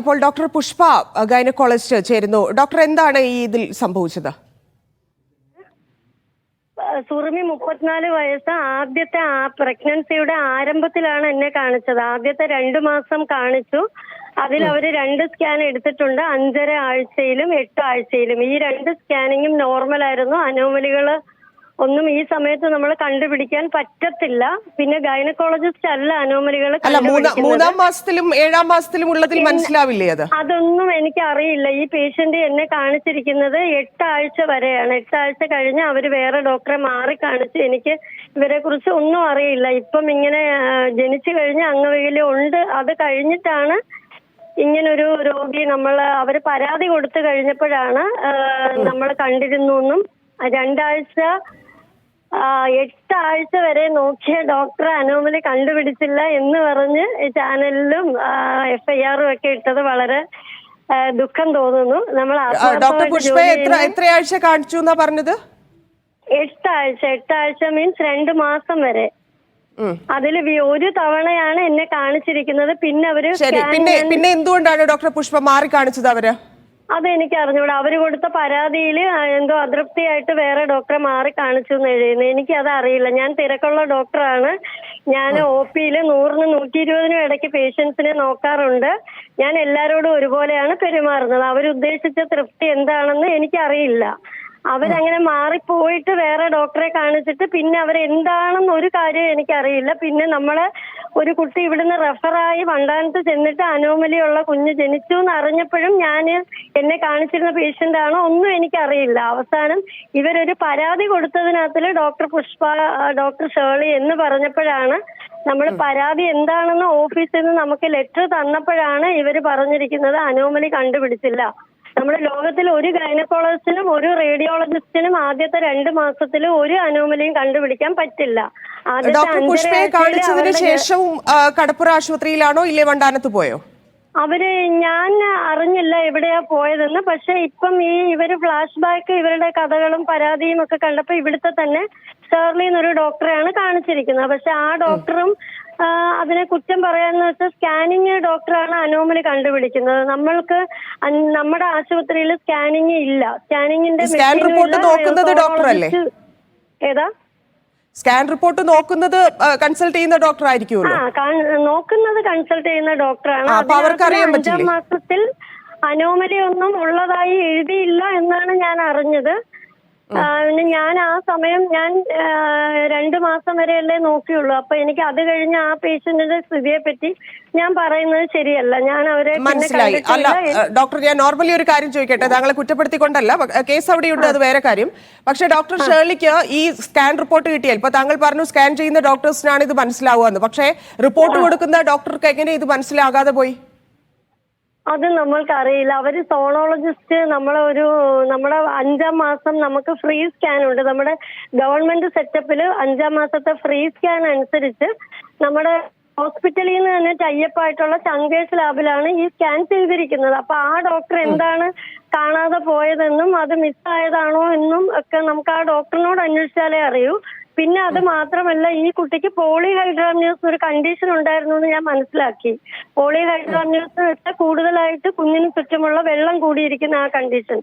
ഇപ്പോൾ doctor Pushpa gynaecologist ചേരുന്നു. Doctor, എന്താണ് ഈ ഇതിൽ സംഭവിച്ചത്? സുറുമി 34 വയസ്സ്. ആദ്യത്തെ പ്രഗ്നൻസിയുടെ ആരംഭത്തിലാണ് എന്നെ കാണിച്ചത്. ആദ്യത്തെ 2 മാസം കാണിച്ചു. അതിൽ അവര് 2 സ്കാൻ എടുത്തിട്ടുണ്ട്, 5.5 ആഴ്ചയിലും 8 ആഴ്ചയിലും. ഈ 2 സ്കാനിങ്ങും നോർമൽ ആയിരുന്നു. അനോമലികള് ഒന്നും ഈ സമയത്ത് നമ്മൾ കണ്ടുപിടിക്കാൻ പറ്റത്തില്ല. പിന്നെ ഗൈനക്കോളജിസ്റ്റ് അല്ല അനോമലികൾ. അല്ല, 3-ാം മാസത്തിലും 7-ാം മാസത്തിലും ഉള്ളതിൽ മനസ്സിലാവില്ലേ അത്? അതൊന്നും എനിക്ക് അറിയില്ല. ഈ പേഷ്യന്റ് എന്നെ കാണിച്ചിരിക്കുന്നത് 8 ആഴ്ച വരെയാണ്. 8 ആഴ്ച കഴിഞ്ഞ് അവര് വേറെ ഡോക്ടറെ മാറി കാണിച്ച്. എനിക്ക് ഇവരെ കുറിച്ച് ഒന്നും അറിയില്ല. ഇപ്പം ഇങ്ങനെ ജനിച്ചു കഴിഞ്ഞ് അംഗവൈകല്യം ഉണ്ട്. അത് കഴിഞ്ഞിട്ടാണ് ഇങ്ങനൊരു രോഗി അവര് പരാതി കൊടുത്തു കഴിഞ്ഞപ്പോഴാണ് നമ്മൾ കണ്ടിരുന്നു എന്നും 2 ആഴ്ച 8 ആഴ്ച വരെ നോക്കിയ ഡോക്ടർ അനോമലി കണ്ടുപിടിച്ചില്ല എന്ന് പറഞ്ഞ് ചാനലിലും FIR ഒക്കെ ഇട്ടത് വളരെ ദുഃഖം തോന്നുന്നു. നമ്മൾ ഡോക്ടർ പുഷ്പ എത്ര ആഴ്ച കാണിച്ചു എന്നാ പറഞ്ഞത്? 8 ആഴ്ച. 8 ആഴ്ച മീൻസ് 2 മാസം വരെ. അതിൽ ഒരു തവണയാണ് എന്നെ കാണിച്ചിരിക്കുന്നത്. പിന്നെ അവര് പിന്നെ എന്തുകൊണ്ടാണ് ഡോക്ടർ പുഷ്പ മാറി കാണിച്ചത് അവര്? അതെനിക്ക് അറിഞ്ഞൂടാ. അവര് കൊടുത്ത പരാതിയിൽ എന്തോ അതൃപ്തിയായിട്ട് വേറെ ഡോക്ടറെ മാറി കാണിച്ചു എന്ന് എഴുതുന്നത്. എനിക്കത് അറിയില്ല. ഞാൻ തിരക്കുള്ള ഡോക്ടറാണ്. ഞാൻ OP-യിൽ 100-120 ഇടയ്ക്ക് പേഷ്യൻസിനെ നോക്കാറുണ്ട്. ഞാൻ എല്ലാവരോടും ഒരുപോലെയാണ് പെരുമാറുന്നത്. അവരുദ്ദേശിച്ച തൃപ്തി എന്താണെന്ന് എനിക്കറിയില്ല. അവരങ്ങനെ മാറിപ്പോയിട്ട് വേറെ ഡോക്ടറെ കാണിച്ചിട്ട് പിന്നെ അവരെന്താണെന്ന് ഒരു കാര്യം എനിക്കറിയില്ല. പിന്നെ ഒരു കുട്ടി ഇവിടുന്ന് റെഫറായി വണ്ടാനത്ത് ചെന്നിട്ട് അനോമലിയുള്ള കുഞ്ഞ് ജനിച്ചു എന്ന് അറിഞ്ഞപ്പോഴും എന്നെ കാണിച്ചിരുന്ന പേഷ്യന്റ് ആണോ ഒന്നും എനിക്കറിയില്ല. അവസാനം ഇവരൊരു പരാതി കൊടുത്തതിനകത്തില് ഡോക്ടർ പുഷ്പ, ഡോക്ടർ ഷേർലി എന്ന് പറഞ്ഞപ്പോഴാണ് നമ്മൾ പരാതി എന്താണെന്ന് ഓഫീസിൽ നിന്ന് നമുക്ക് ലെറ്റർ തന്നപ്പോഴാണ് ഇവര് പറഞ്ഞിരിക്കുന്നത് അനോമലി കണ്ടുപിടിച്ചില്ല. നമ്മുടെ ലോകത്തിൽ ഒരു ഗൈനക്കോളജിസ്റ്റിനും ഒരു റേഡിയോളജിസ്റ്റിനും ആദ്യത്തെ 2 മാസത്തിൽ ഒരു അനോമലിയും കണ്ടുപിടിക്കാൻ പറ്റില്ല. ഡോക്ടർ പുഷ്പയെ കാണിച്ചതിന് ശേഷവും കടപ്പുറ ആശുപത്രിയിലാണോ ഇല്ലേ വണ്ടാനത്ത് പോയോ? ഞാൻ അറിഞ്ഞില്ല എവിടെയാ പോയതെന്ന്. പക്ഷെ ഇപ്പം ഇവര് ഫ്ലാഷ് ബാക്ക് ഇവരുടെ കഥകളും പരാതിയും ഒക്കെ കണ്ടപ്പോ ഇവിടുത്തെ തന്നെ ഷേർലി എന്നൊരു ഡോക്ടറെയാണ് കാണിച്ചിരിക്കുന്നത്. പക്ഷെ ആ ഡോക്ടറും അതിനെ കുറ്റം പറയാന്ന് വെച്ചാൽ സ്കാനിങ് ഡോക്ടറാണ് അനോമലി കണ്ടുപിടിക്കുന്നത്. നമ്മുടെ ആശുപത്രിയിൽ സ്കാനിങ് ഇല്ല. സ്കാൻ റിപ്പോർട്ട് നോക്കുന്നത് ഡോക്ടറല്ലേ? ഏതാ? സ്കാൻ റിപ്പോർട്ട് നോക്കുന്നത് കൺസൾട്ട് ചെയ്യുന്ന ഡോക്ടർ ആയിരിക്കുമല്ലോ. നോക്കുന്നത് കൺസൾട്ട് ചെയ്യുന്ന ഡോക്ടറാണ്. 5-ാം മാസത്തിൽ അനോമലി ഒന്നും ഉള്ളതായി എഴുതിയില്ല എന്നാണ് ഞാൻ അറിഞ്ഞത്. ഞാൻ ആ സമയം 2 മാസം വരെയല്ലേ നോക്കിയുള്ളൂ. അപ്പൊ എനിക്ക് അത് കഴിഞ്ഞ് ആ പേഷ്യന്റിന്റെ സ്ഥിതിയെ പറ്റി ഞാൻ പറയുന്നത് ശരിയല്ല. ഞാൻ അവരെ മനസ്സിലായി. അല്ല ഡോക്ടർ, ഞാൻ നോർമലി ഒരു കാര്യം ചോദിക്കട്ടെ, താങ്കളെ കുറ്റപ്പെടുത്തിക്കൊണ്ടല്ല, കേസ് അവിടെയുണ്ട്, അത് വേറെ കാര്യം. പക്ഷെ ഡോക്ടർ ഷേർലിക്ക് ഈ സ്കാൻ റിപ്പോർട്ട് കിട്ടിയാൽ, ഇപ്പൊ താങ്കൾ പറഞ്ഞു സ്കാൻ ചെയ്യുന്ന ഡോക്ടേഴ്സിനാണ് ഇത് മനസ്സിലാവുക, പക്ഷേ റിപ്പോർട്ട് കൊടുക്കുന്ന ഡോക്ടർക്ക് എങ്ങനെ ഇത് മനസ്സിലാകാതെ പോയി? അത് നമ്മൾക്കറിയില്ല. അവര് സോണോളജിസ്റ്റ് നമ്മുടെ 5-ാം മാസം നമുക്ക് ഫ്രീ സ്കാൻ ഉണ്ട്. നമ്മുടെ ഗവൺമെന്റ് സെറ്റപ്പിൽ 5-ാം മാസത്തെ ഫ്രീ സ്കാൻ അനുസരിച്ച് നമ്മുടെ ഹോസ്പിറ്റലിൽ നിന്ന് തന്നെ ടൈപ്പ് ആയിട്ടുള്ള ചങ്കേഴ്സ് ലാബിലാണ് ഈ സ്കാൻ ചെയ്തിരിക്കുന്നത്. അപ്പൊ ആ ഡോക്ടർ എന്താണ് കാണാതെ പോയതെന്നും അത് മിസ്സായതാണോ എന്നും ഒക്കെ നമുക്ക് ആ ഡോക്ടറിനോട് അന്വേഷിച്ചാലേ അറിയൂ. പിന്നെ അത് മാത്രമല്ല, ഈ കുട്ടിക്ക് പോളിഹൈഡ്രാമിയോസ് ഒരു കണ്ടീഷൻ ഉണ്ടായിരുന്നു എന്ന് ഞാൻ മനസ്സിലാക്കി. പോളിഹൈഡ്രാമിയോസ് എന്ന് വെച്ചാൽ കൂടുതലായിട്ട് കുഞ്ഞിന് ചുറ്റുമുള്ള വെള്ളം കൂടിയിരിക്കുന്ന ആ കണ്ടീഷൻ.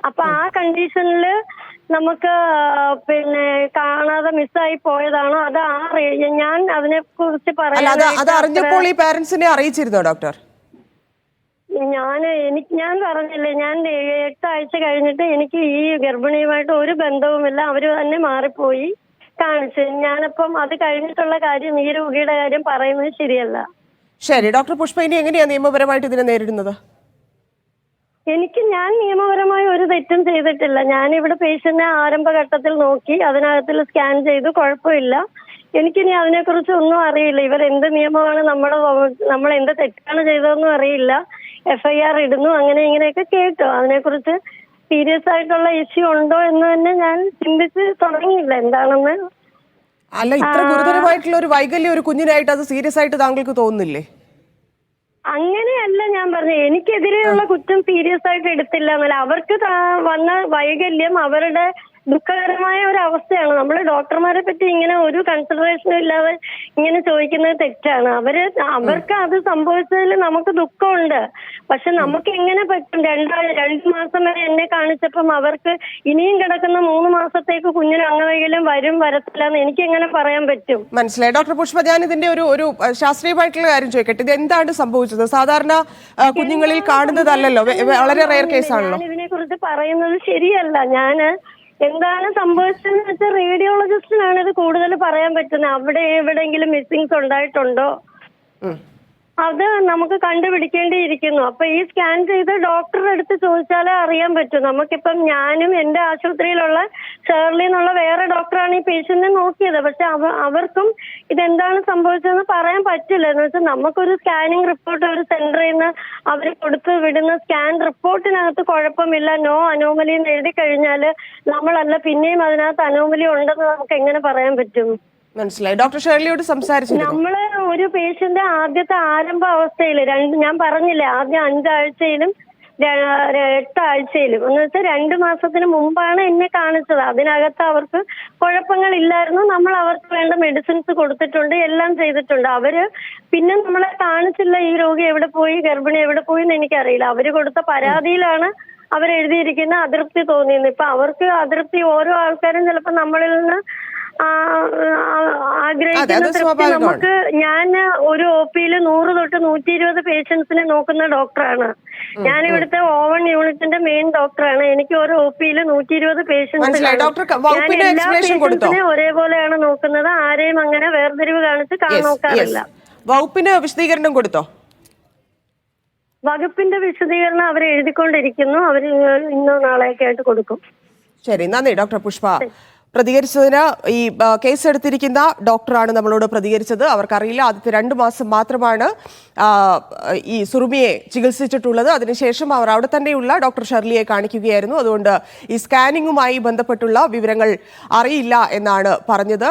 അപ്പൊ ആ കണ്ടീഷനിൽ നമുക്ക് കാണാതെ മിസ്സായി പോയതാണോ ഞാൻ അതിനെ കുറിച്ച് അറിഞ്ഞപ്പോൾ ഈ പാരന്റ്സിനെ അറിയിച്ചിരുന്നോ ഡോക്ടർ? ഞാൻ പറഞ്ഞില്ലേ, ഞാൻ 8 ആഴ്ച കഴിഞ്ഞിട്ട് എനിക്ക് ഈ ഗർഭിണിയുമായിട്ട് ഒരു ബന്ധവുമില്ല. അവര് തന്നെ മാറിപ്പോയി കാണിച്ചു. ഞാനപ്പം അത് കഴിഞ്ഞിട്ടുള്ള കാര്യം, ഈ രോഗിയുടെ കാര്യം പറയുന്നത് ശരിയല്ല. ശരി ഡോക്ടർ പുഷ്പ, ഇനി എങ്ങനെയാ നിയമപരമായിട്ട് ഇതിനെ നേരിടുന്നത്? ഞാൻ നിയമപരമായി ഒരു തെറ്റും ചെയ്തിട്ടില്ല. ഞാനിവിടെ പേഷ്യന്റിനെ ആരംഭഘട്ടത്തിൽ നോക്കി, അതിനകത്തിൽ സ്കാൻ ചെയ്തു, കുഴപ്പമില്ല. എനിക്കിനി അതിനെക്കുറിച്ച് ഒന്നും അറിയില്ല. ഇവരെന്ത് നിയമമാണ് നമ്മൾ എന്ത് തെറ്റാണ് ചെയ്തതെന്നും അറിയില്ല. FIR ഇടുന്നു, അങ്ങനെ ഇങ്ങനെയൊക്കെ കേട്ടു. അതിനെക്കുറിച്ച് സീരിയസ് ആയിട്ടുള്ള ഇഷ്യൂ ഉണ്ടോ എന്ന് തന്നെ ഞാൻ ചിന്തിച്ച് തുടങ്ങിയില്ല എന്താണെന്ന്. അല്ല, ഇത്ര ഗുരുതരമായിട്ടുള്ള ഒരു വൈകല്യം ഒരു കുഞ്ഞിനായിട്ട് അത് സീരിയസ് ആയിട്ട് താങ്കൾക്ക് തോന്നുന്നില്ലേ? അങ്ങനെയല്ല ഞാൻ പറഞ്ഞത്. എനിക്കെതിരെയുള്ള കുറ്റം സീരിയസ് ആയിട്ട് എടുത്തില്ല എന്നല്ല. അവർക്ക് വന്ന വൈകല്യം അവരുടെ ദുഃഖകരമായ ഒരു അവസ്ഥയാണ്. നമ്മൾ ഡോക്ടർമാരെ പറ്റി ഇങ്ങനെ ഒരു കൺസിഡറേഷനും ഇല്ലാതെ ഇങ്ങനെ ചോദിക്കുന്നത് തെറ്റാണ്. അവർക്ക് അത് സംഭവിച്ചതിൽ നമുക്ക് ദുഃഖമുണ്ട്. പക്ഷെ നമുക്ക് എങ്ങനെ പറ്റും? 2 മാസം വരെ എന്നെ കാണിച്ചപ്പം അവർക്ക് ഇനിയും കിടക്കുന്ന 3 മാസത്തേക്ക് കുഞ്ഞിന് അംഗവൈകല്യം വരും വരത്തില്ല എന്ന് എനിക്ക് എങ്ങനെ പറയാൻ പറ്റും? മനസ്സിലായി. ഡോക്ടർ പുഷ്പ, ഞാൻ ഇതിന്റെ ഒരു ശാസ്ത്രീയമായിട്ടുള്ള കാര്യം ചോദിക്കട്ടെ. ഇത് എന്താണ് സംഭവിച്ചത്? സാധാരണ കുഞ്ഞുങ്ങളിൽ കാണുന്നതല്ലല്ലോ, വളരെ റെയർ കേസാണല്ലോ. ഇതിനെ കുറിച്ച് പറയുന്നത് ശരിയല്ല. എന്താണ് സംഭവിച്ചതെന്ന് വെച്ചാൽ റേഡിയോളജിസ്റ്റിനാണ് ഇത് കൂടുതൽ പറയാൻ പറ്റുന്നത്. അവിടെ എവിടെയെങ്കിലും മിസ്സിങ്സ് ഉണ്ടായിട്ടുണ്ടോ അത് നമുക്ക് കണ്ടുപിടിക്കേണ്ടിയിരിക്കുന്നു. അപ്പൊ ഈ സ്കാൻ ചെയ്ത് ഡോക്ടറുടെ അടുത്ത് ചോദിച്ചാലേ അറിയാൻ പറ്റൂ. നമുക്കിപ്പം ഞാനും എന്റെ ആശുപത്രിയിലുള്ള ഷേർലി എന്നുള്ള വേറെ ഡോക്ടറാണ് ഈ പേഷ്യന്റിനെ നോക്കിയത്. പക്ഷെ അവർക്കും ഇതെന്താണ് സംഭവിച്ചതെന്ന് പറയാൻ പറ്റില്ല. എന്ന് വെച്ചാൽ നമുക്കൊരു സ്കാനിങ് റിപ്പോർട്ട് ഒരു സെന്ററിൽ നിന്ന് അവർ കൊടുത്തു വിടുന്ന സ്കാൻ റിപ്പോർട്ടിനകത്ത് കുഴപ്പമില്ല, നോ അനോമലി എന്ന് എഴുതി കഴിഞ്ഞാല് നമ്മളല്ല പിന്നെയും അതിനകത്ത് അനോമലി ഉണ്ടെന്ന് നമുക്ക് എങ്ങനെ പറയാൻ പറ്റും? മനസ്സിലായി. ഡോക്ടർ ഷേർലിയോട് സംസാരിച്ചിരുന്നു. നമ്മള് ഒരു പേഷ്യന്റ് ആദ്യത്തെ ആരംഭ അവസ്ഥയിൽ ഞാൻ പറഞ്ഞില്ലേ, ആദ്യം 5 ആഴ്ചയിലും 8 ആഴ്ചയിലും എന്ന് വെച്ചാൽ 2 മാസത്തിന് മുമ്പാണ് എന്നെ കാണിച്ചത്. അതിനകത്ത് അവർക്ക് കുഴപ്പങ്ങളില്ലായിരുന്നു. നമ്മൾ അവർക്ക് വേണ്ട മെഡിസിൻസ് കൊടുത്തിട്ടുണ്ട്, എല്ലാം ചെയ്തിട്ടുണ്ട്. അവര് പിന്നെ നമ്മളെ കാണിച്ചില്ല. ഈ രോഗി എവിടെ പോയി, ഗർഭിണി എവിടെ പോയി എന്ന് എനിക്കറിയില്ല. അവര് കൊടുത്ത പരാതിയിലാണ് അവരെഴുതിയിരിക്കുന്ന അതൃപ്തി തോന്നിയത്. ഇപ്പൊ അവർക്ക് അതൃപ്തി ഓരോ ആൾക്കാരും ചിലപ്പോ നമ്മളിൽ നിന്ന് ആഗ്രഹിക്കുന്ന തൃപ്തി നമുക്ക്. ഞാൻ ഒരു OPയിൽ 100 തൊട്ട് 120 പേഷ്യൻസിനെ നോക്കുന്ന ഡോക്ടറാണ്. ഞാൻ ഇവിടുത്തെ ഓവൺ യൂണിറ്റിന്റെ മെയിൻ ഡോക്ടറാണ്. എനിക്ക് ഒരു OPയിൽ 120 പേഷ്യൻസ്. ഞാൻ എല്ലാ പേഷ്യൻസിനെ ഒരേപോലെയാണ് നോക്കുന്നത്. ആരെയും അങ്ങനെ വേർതിരിവ് കാണിച്ച് നോക്കാറില്ല. വകുപ്പിന് വിശദീകരണം കൊടുത്തോ? വകുപ്പിന്റെ വിശദീകരണം അവർ എഴുതിക്കൊണ്ടിരിക്കുന്നു. അവർ ഇന്നോ നാളെയൊക്കെ ആയിട്ട് കൊടുക്കും. ശരി, നന്ദി ഡോക്ടർ പുഷ്പ. പ്രതികരിച്ചതിന് ഈ കേസ് എടുത്തിരിക്കുന്ന ഡോക്ടറാണ് നമ്മളോട് പ്രതികരിച്ചത്. അവർക്കറിയില്ല, ആദ്യത്തെ 2 മാസം മാത്രമാണ് ഈ സുറുമിയെ ചികിത്സിച്ചിട്ടുള്ളത്. അതിനുശേഷം അവർ അവിടെ തന്നെയുള്ള ഡോക്ടർ ഷെർലിയെ കാണിക്കുകയായിരുന്നു. അതുകൊണ്ട് ഈ സ്കാനിങ്ങുമായി ബന്ധപ്പെട്ടുള്ള വിവരങ്ങൾ അറിയില്ല എന്നാണ് പറഞ്ഞത്.